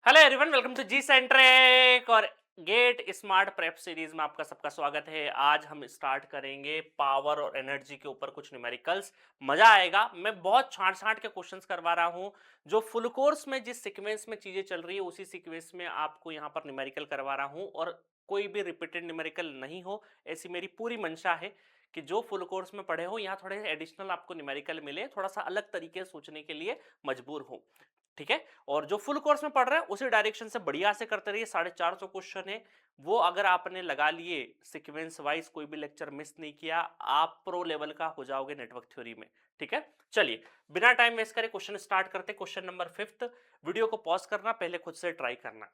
Hello everyone, welcome to G centric और get smart prep series में आपका सबका स्वागत है। आज हम स्टार्ट करेंगे पावर और एनर्जी के ऊपर कुछ न्यूमेरिकल्स। मजा आएगा। मैं बहुत छांट छांट के क्वेश्चंस करवा रहा हूँ। जो फुल कोर्स में जिस सीक्वेंस में चीजें चल रही है उसी सीक्वेंस में आपको यहाँ पर न्यूमेरिकल करवा रहा हूँ और कोई भी रिपीटेड न्यूमेरिकल नहीं हो, ऐसी मेरी पूरी मंशा है कि जो फुल कोर्स में पढ़े हो यहाँ थोड़े एडिशनल आपको न्यूमेरिकल मिले, थोड़ा सा अलग तरीके से सोचने के लिए मजबूर हो। ठीक है। और जो फुल कोर्स में पढ़ रहे हैं उसी डायरेक्शन से बढ़िया से करते रहिए। 450 क्वेश्चन है, वो अगर आपने लगा लिए सीक्वेंस वाइज, कोई भी लेक्चर मिस नहीं किया, आप प्रो लेवल का हो जाओगे नेटवर्क थ्योरी में। ठीक है, चलिए बिना टाइम वेस्ट करे क्वेश्चन स्टार्ट करते। Question number 5। वीडियो को पॉज करना, पहले खुद से ट्राई करना।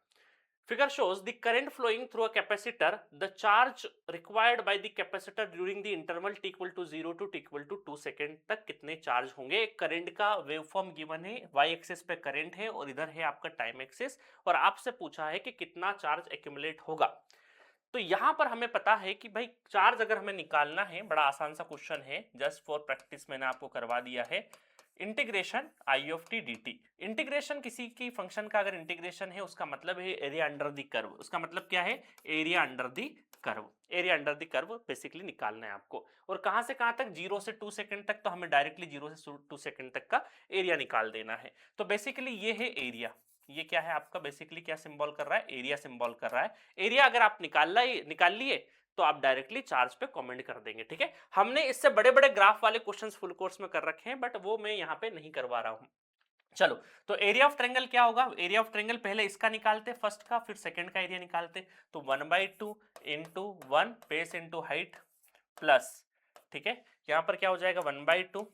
Figure shows the current flowing through a capacitor. The charge required by the capacitor during the interval t equal to 0 to t equal to 2 second तक कितने charge होंगे। Current का वेव फॉर्म गिवन है, y axis पे current है और इधर है आपका टाइम एक्सिस, और आपसे पूछा है कि कितना चार्ज एक्यूमुलेट होगा। तो यहां पर हमें पता है कि भाई चार्ज अगर हमें निकालना है, बड़ा आसान सा क्वेश्चन है, जस्ट फॉर प्रैक्टिस मैंने आपको करवा दिया है। Integration I of T D T. Integration किसी की फंक्शन का अगर इंटीग्रेशन है उसका मतलब है एरिया अंडर द कर्व। उसका मतलब क्या है? Area under the curve. Area under the curve basically निकालना है आपको। और कहां से कहां तक? 0 से 2 सेकंड तक, तो हमें डायरेक्टली 0 से 2 सेकंड तक का एरिया निकाल देना है। तो बेसिकली ये है एरिया। ये क्या है आपका? बेसिकली क्या सिंबल कर रहा है? एरिया सिंबल कर रहा है। एरिया अगर आप निकाल लिए तो आप डायरेक्टली चार्ज पे कमेंट कर देंगे। ठीक है, हमने इससे बड़े बड़े ग्राफ वाले क्वेश्चंस फुल कोर्स में कर रखे हैं, बट वो मैं यहाँ पे नहीं करवा रहा हूँ। चलो, तो एरिया ऑफ ट्रायंगल क्या होगा? एरिया ऑफ ट्रायंगल पहले इसका निकालते, फर्स्ट का, फिर सेकंड का एरिया निकालते। तो 1/2 into 1 base into height plus, ठीक है, यहाँ पर क्या हो जाएगा? 1/2,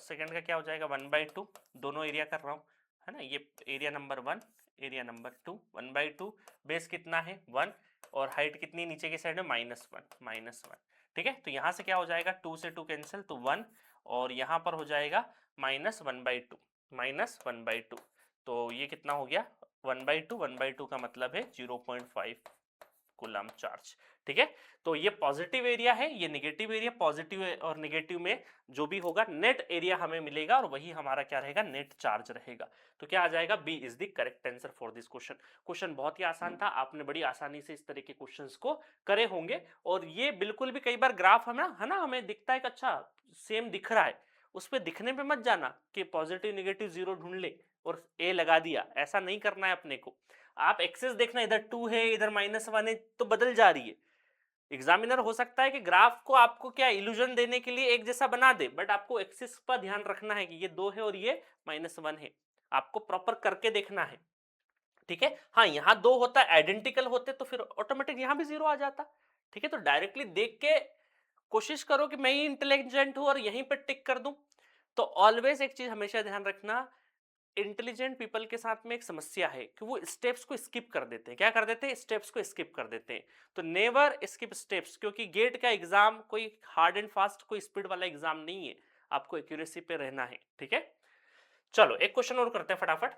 सेकंड का क्या हो जाएगा? 1/2। दोनों एरिया कर रहा हूँ, है ना। ये area number 1, area number 2। 1/2 base कितना है? 1, और हाइट कितनी नीचे की साइड में? -1। ठीक है, तो यहां से क्या हो जाएगा? 2 से 2 कैंसिल, तो 1, और यहां पर हो जाएगा -1/2, -1/2। तो ये कितना हो गया? 1/2। 1/2 का मतलब है 0.5 कूलम चार्ज। ठीक है, तो ये पॉजिटिव एरिया है, ये नेगेटिव एरिया। पॉजिटिव और नेगेटिव में जो भी होगा नेट एरिया हमें मिलेगा, और वही हमारा क्या रहेगा? नेट चार्ज रहेगा। तो क्या आ जाएगा? B is the correct answer for this question. Question बहुत ही आसान था, आपने बड़ी आसानी से इस तरह के क्वेश्चंस को करे होंगे। और ये बिल्कुल भी कई बार ग्राफ हमें है ना, हमें दिखता है कि अच्छा सेम दिख रहा है, उस पर दिखने पे मत जाना कि पॉजिटिव नेगेटिव जीरो ढूंढ ले और ए लगा दिया। ऐसा नहीं करना है अपने को। आप एक्सेस देखना, इधर 2 है इधर -1 है तो बदल जा रही है। एग्जामिनर हो सकता है कि ग्राफ को आपको क्या इल्यूजन देने के लिए एक जैसा बना दे, बट आपको एक्सिस पर ध्यान रखना है कि ये 2 है और ये -1 है। आपको प्रॉपर करके देखना है। ठीक है, हाँ यहाँ 2 होता आइडेंटिकल होते तो फिर ऑटोमेटिक यहाँ भी 0 आ जाता। ठीक है, तो डायरेक्टली देख के कोशिश करो कि मैं ही इंटेलिजेंट हूं और यहीं पर टिक कर दूं। तो ऑलवेज एक चीज हमेशा ध्यान रखना, इंटेलिजेंट पीपल के साथ में एक समस्या है कि वो स्टेप्स को स्किप कर देते हैं। क्या कर देते हैं? स्टेप्स को स्किप कर देते हैं। तो नेवर स्किप स्टेप्स, क्योंकि गेट का एग्जाम कोई हार्ड एंड फास्ट, कोई स्पीड वाला एग्जाम नहीं है। आपको एक्यूरेसी पे रहना है। ठीक है, चलो एक क्वेश्चन और करते हैं फटाफट।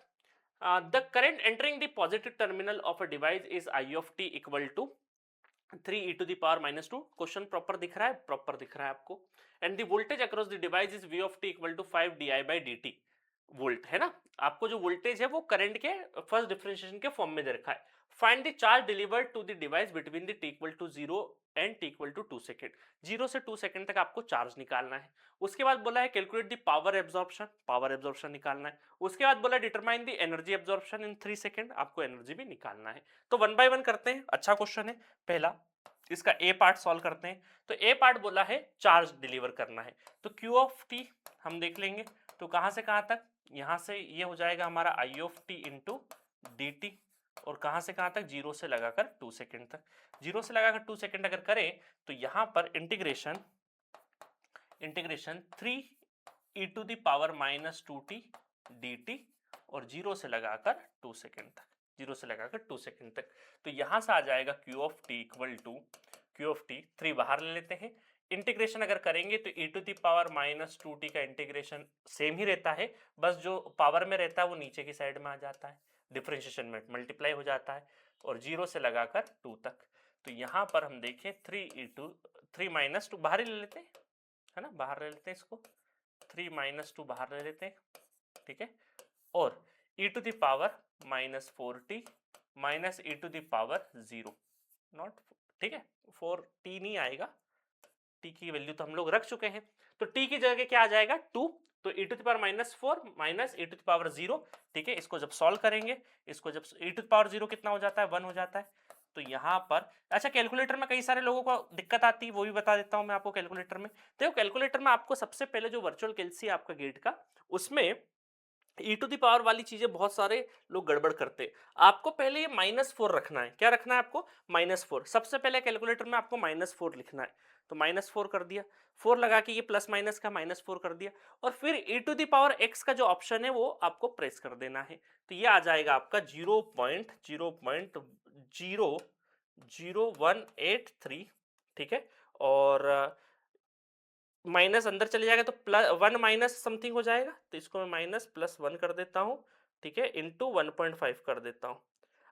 The current entering the positive terminal of a device is I of T equal to 3 e⁻²। Question proper दिख रहा है? प्रॉपर दिख रहा है आपको। And the voltage across the device is V of T equal to 5 di/dt। Volt है ना, आपको जो वोल्टेज है वो करंट के फर्स्ट डिफरेंशिएशन के फॉर्म में दे रखा है। Find the charge delivered to the device between the t equal to 0 and t equal to 2 second. 0 से 2 सेकंड तक आपको चार्ज निकालना है। उसके बाद बोला है calculate the power absorption, power absorption निकालना है। उसके बाद बोला determine the energy absorption in 3 second, आपको एनर्जी भी निकालना है। तो 1 बाय 1 करते हैं। अच्छा क्वेश्चन है। पहला इसका ए पार्ट सॉल्व करते हैं। तो ए पार्ट बोला है चार्ज डिलीवर करना है, तो क्यू ऑफ टी हम देख लेंगे। तो कहां से कहां तक? यहां से ये हो जाएगा हमारा I of T into D T, और कहां से कहां तक? 0 से लगाकर 2 सेकंड तक। 0 से लगाकर 2 सेकंड अगर करें तो यहां पर इंटीग्रेशन इंटीग्रेशन 3 e⁻²t dt, और 0 से लगाकर 2 सेकंड तक। 0 से लगाकर 2 सेकंड तक। तो यहां से आ जाएगा Q of T equal to, Q of T 3 बाहर ले लेते हैं। इंटीग्रेशन अगर करेंगे तो e⁻²t का इंटीग्रेशन सेम ही रहता है, बस जो पावर में रहता है वो नीचे की साइड में आ जाता है, डिफरेंशिएशन में मल्टीप्लाई हो जाता है, और 0 से लगाकर 2 तक। तो यहां पर हम देखें 3 बाहर ही ले लेते हैं, है ना, बाहर ले लेते हैं इसको। 3 - 2 बाहर ले लेते हैं। ठीक है, और e⁻² minus 4t minus e to the power 0 naught, ठीक है, 4t नहीं आएगा, t की वैल्यू तो हम लोग रख चुके हैं, तो t की जगह क्या आ जाएगा 2, तो e to the power minus 4 minus e to the power 0, ठीक है, इसको जब सॉल्व करेंगे, इसको जब e टू द पावर 0 कितना हो जाता है 1 हो जाता है, तो यहाँ पर अच्छा कैलकुलेटर में कई सारे लोगों को दिक्कत आती है, वो भी बता देता हूँ मैं आपको कैलकुलेटर में। देखो कैलकुलेटर में आपको सबसे पहले जो वर्चुअल कैलसी है आपका गेट का, उसमें ई टू दी पावर वाली चीजें बहुत सारे लोग गड़बड़ करते हैं। आपको पहले ये -4 रखना है, क्या रखना है आपको -4, सबसे पहले कैलकुलेटर में आपको -4 लिखना है, तो -4 कर दिया, 4 लगा के ये प्लस माइनस का -4 कर दिया, और फिर e to the power x का जो ऑप्शन है वो आपको प्रेस कर देना है, तो ये आ जाएगा आपका 0.0.00183, ठीक है, और माइनस अंदर चले जाएगा तो प्लस 1 माइनस समथिंग हो जाएगा, तो इसको मैं माइनस प्लस 1 कर देता हूँ, ठीक है, इंटू 1.5 कर देता हूँ।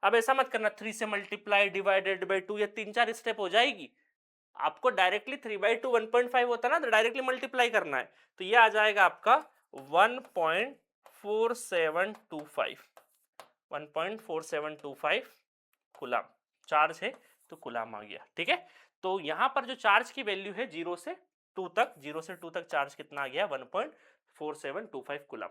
अब ऐसा मत करना 3 से मल्टीप्लाई डिवाइडेड बाई 2, या 3-4 स्टेप हो जाएगी, आपको डायरेक्टली 3/2 1.5 होता है ना, तो डायरेक्टली मल्टीप्लाई करना है, तो ये आ जाएगा आपका 1.4725 1.4725 कूलम चार्ज है, तो कूलम आ गया, ठीक है। तो यहां पर जो चार्ज की वैल्यू है 0 से 2 तक, 0 से 2 तक चार्ज कितना आ गया 1.4725 कूलम।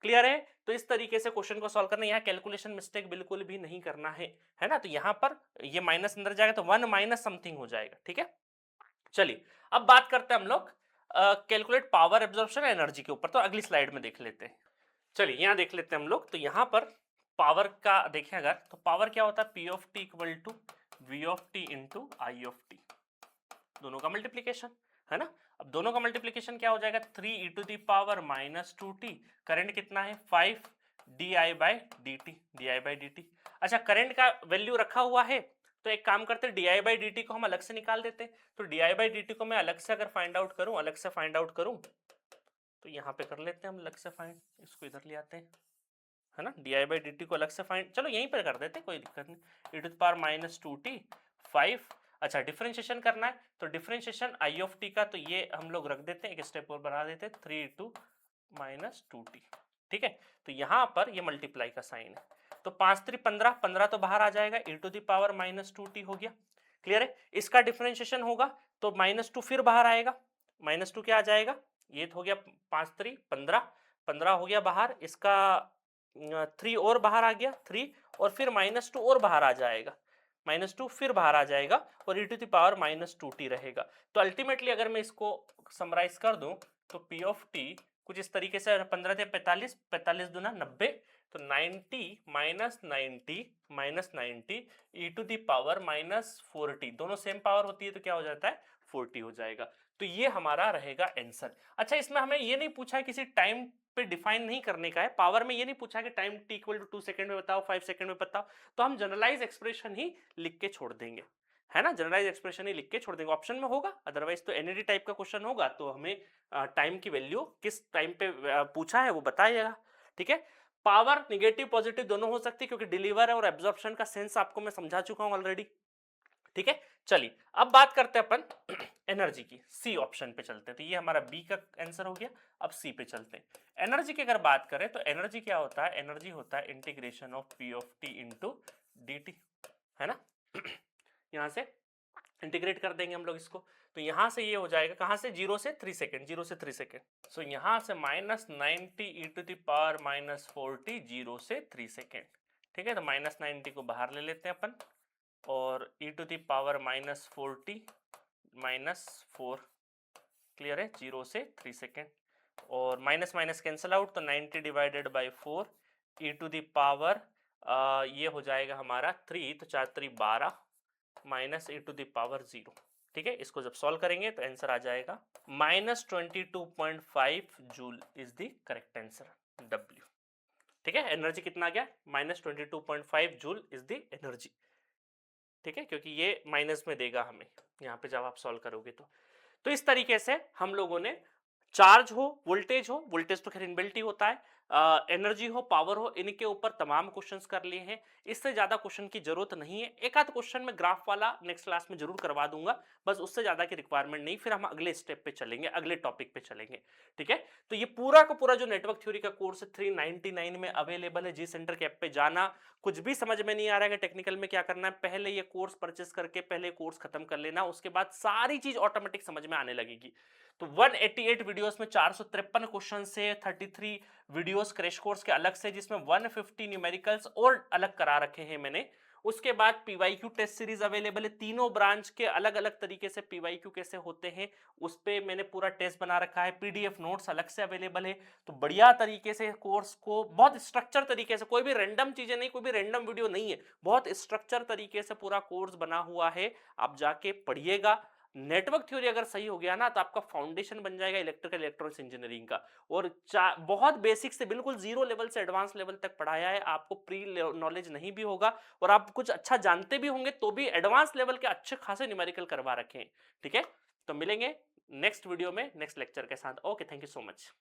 क्लियर है, तो इस तरीके से क्वेश्चन को सॉल्व करना, यहाँ कैलकुलेशन मिस्टेक बिल्कुल भी नहीं करना है ना, तो यहां पर ये माइनस अंदर जाएगा तो 1 माइनस समथिंग हो जाएगा, ठीक है। चलिए अब बात करते हैं हम लोग कैलकुलेट पावर एब्जॉर्प्शन एनर्जी के ऊपर, तो अगली स्लाइड में देख लेते हैं। चलिए यहाँ देख लेते हैं हम लोग, तो यहाँ पर पावर का देखें अगर, तो पावर क्या होता है P of T equal to V of T into I of T, दोनों का मल्टीप्लीकेशन है ना। अब दोनों का मल्टीप्लीकेशन क्या हो जाएगा 3 e to the power minus 2t, current कितना है 5 di बाई डी टी। अच्छा करंट का वैल्यू रखा हुआ है, तो एक काम करते हैं di बाई डी टी को हम अलग से निकाल देते हैं, तो di बाई डी टी को मैं अलग से अगर फाइंड आउट करूं, अलग से फाइंड आउट करूं, तो यहाँ पे कर लेते हैं हम अलग से फाइंड, इसको इधर ले आते हैं, है ना, di बाई डी टी को अलग से फाइंड, चलो यहीं पर कर देते हैं, कोई दिक्कत नहीं, e to the power minus 2t 5, अच्छा डिफरेंशिएशन करना है, तो डिफरेंशिएशन आई ऑफ टी का, तो ये हम लोग रख देते हैं, एक स्टेप और बढ़ा देते हैं 3 टू माइनस 2t, ठीक है, तो यहाँ पर ये मल्टीप्लाई का साइन है, तो 5 3 15, 15 तो बाहर आ जाएगा, e to the power minus 2t हो गया। क्लियर है, इसका डिफरेंशिएशन होगा तो -2 फिर बाहर आएगा, -2 क्या आ जाएगा, ये तो हो गया 5 3 15, 15 हो गया बाहर, इसका 3 और बाहर आ गया 3, और फिर -2 और बाहर आ जाएगा, -2 फिर बाहर आ जाएगा, और e to the power -2t रहेगा। तो अल्टीमेटली अगर मैं इसको समराइज कर दूं, तो P ऑफ टी कुछ इस तरीके से, 15 थे 45, 45 दूना 90, तो 90 माइनस 90 e to the power -4t, दोनों सेम पावर होती है तो क्या हो जाता है 40 हो जाएगा, तो ये हमारा रहेगा आंसर। अच्छा इसमें हमें ये नहीं पूछा किसी टाइम पे डिफाइन नहीं करने का है, पावर में ये नहीं पूछा कि time t equal to 2 second में बताओ 5 सेकंड में बताओ, तो हम जनरलाइज एक्सप्रेशन ही लिख के छोड़ देंगे, है ना, जनरलाइज एक्सप्रेशन ही लिख के छोड़ देंगे, ऑप्शन में होगा, अदरवाइज तो एनईडी टाइप का क्वेश्चन होगा तो हमें टाइम की वैल्यू किस टाइम पे पूछा है वो बताइएगा, ठीक है। पावर निगेटिव पॉजिटिव दोनों हो सकती है, क्योंकि डिलीवर और एब्जॉर्प्शन का सेंस आपको मैं समझा चुका हूं ऑलरेडी, ठीक है। चलिए अब बात करते हैं अपन एनर्जी की, सी ऑप्शन पे चलते हैं, तो ये हमारा बी का आंसर हो गया, अब सी पे चलते हैं। एनर्जी की अगर बात करें तो एनर्जी क्या होता है, एनर्जी होता है integration of P of T into D T, है ना यहां से इंटीग्रेट कर देंगे हम लोग इसको, तो यहां से ये हो जाएगा कहां से 0 से 3 सेकेंड, 0 से 3 सेकेंड, सो यहां से -90 e टू द पावर -40 0 से 3 सेकेंड, ठीक है, तो -90 को बाहर ले लेते हैं अपन, और e to the power -40 -4, clear है, 0 से 3 सेकेंड, और माइनस माइनस कैंसिल आउट, तो 90 divided by 4 e to the power ये हो जाएगा हमारा 3, तो 4 3 12 माइनस e टू द पावर 0, ठीक है, इसको जब सॉल्व करेंगे तो आंसर आ जाएगा -22.5 joule is the correct answer W, ठीक है, एनर्जी कितना आ गया -22.5 जूल इज द एनर्जी, ठीक है, क्योंकि ये माइनस में देगा हमें यहाँ पे जब आप सॉल्व करोगे तो इस तरीके से हम लोगों ने चार्ज हो वोल्टेज तो खैर इनबिल्ट ही होता है, एनर्जी हो, पावर हो, इनके ऊपर तमाम क्वेश्चंस कर लिए हैं। इससे ज़्यादा क्वेश्चन की ज़रूरत नहीं है। एक आध क्वेश्चन मैं ग्राफ वाला नेक्स्ट क्लास में ज़रूर करवा दूँगा, बस उससे ज़्यादा की रिक्वायरमेंट नहीं, फिर हम अगले स्टेप पे चलेंगे, अगले टॉपिक पे चलेंगे, ठीक है? तो ये पूरा का पूरा जो नेटवर्क थ्योरी का कोर्स है 399 में अवेलेबल है। जी सेंटर के ऐप पे जाना, कुछ भी समझ में नहीं आ रहा है कि टेक्निकल में क्या करना है, पहले ये कोर्स परचेज़ करके पहले कोर्स खत्म कर लेना, उसके बाद सारी चीज़ ऑटोमेटिक समझ में आने लगेगी। तो 188 वीडियोस में 453 क्वेश्चन से 33 वीडियोस क्रैश कोर्स के अलग से, जिसमें 150 न्यूमेरिकल्स और अलग करा रखे हैं मैंने। उसके बाद पीवाईक्यू टेस्ट सीरीज अवेलेबल है, तीनों ब्रांच के अलग अलग तरीके से पीवाईक्यू कैसे होते हैं उस पे मैंने पूरा टेस्ट बना रखा है। पीडीएफ नोट्स अलग से अवेलेबल है। तो बढ़िया तरीके से कोर्स को बहुत स्ट्रक्चर तरीके से, कोई भी रैंडम चीजें नहीं, कोई भी रैंडम वीडियो नहीं है, बहुत स्ट्रक्चर तरीके से पूरा कोर्स बना हुआ है। आप जाके पढ़िएगा। नेटवर्क थ्योरी अगर सही हो गया ना, तो आपका फाउंडेशन बन जाएगा इलेक्ट्रिकल इलेक्ट्रॉनिक्स इंजीनियरिंग का। और बहुत बेसिक से बिल्कुल जीरो लेवल से एडवांस लेवल तक पढ़ाया है आपको। प्री नॉलेज नहीं भी होगा और आप कुछ अच्छा जानते भी होंगे तो भी एडवांस लेवल के अच्छे खासे न्यूमेरिकल करवा रखे हैं, ठीक है? तो मिलेंगे नेक्स्ट वीडियो में नेक्स्ट लेक्चर के साथ। Okay, thank you so much.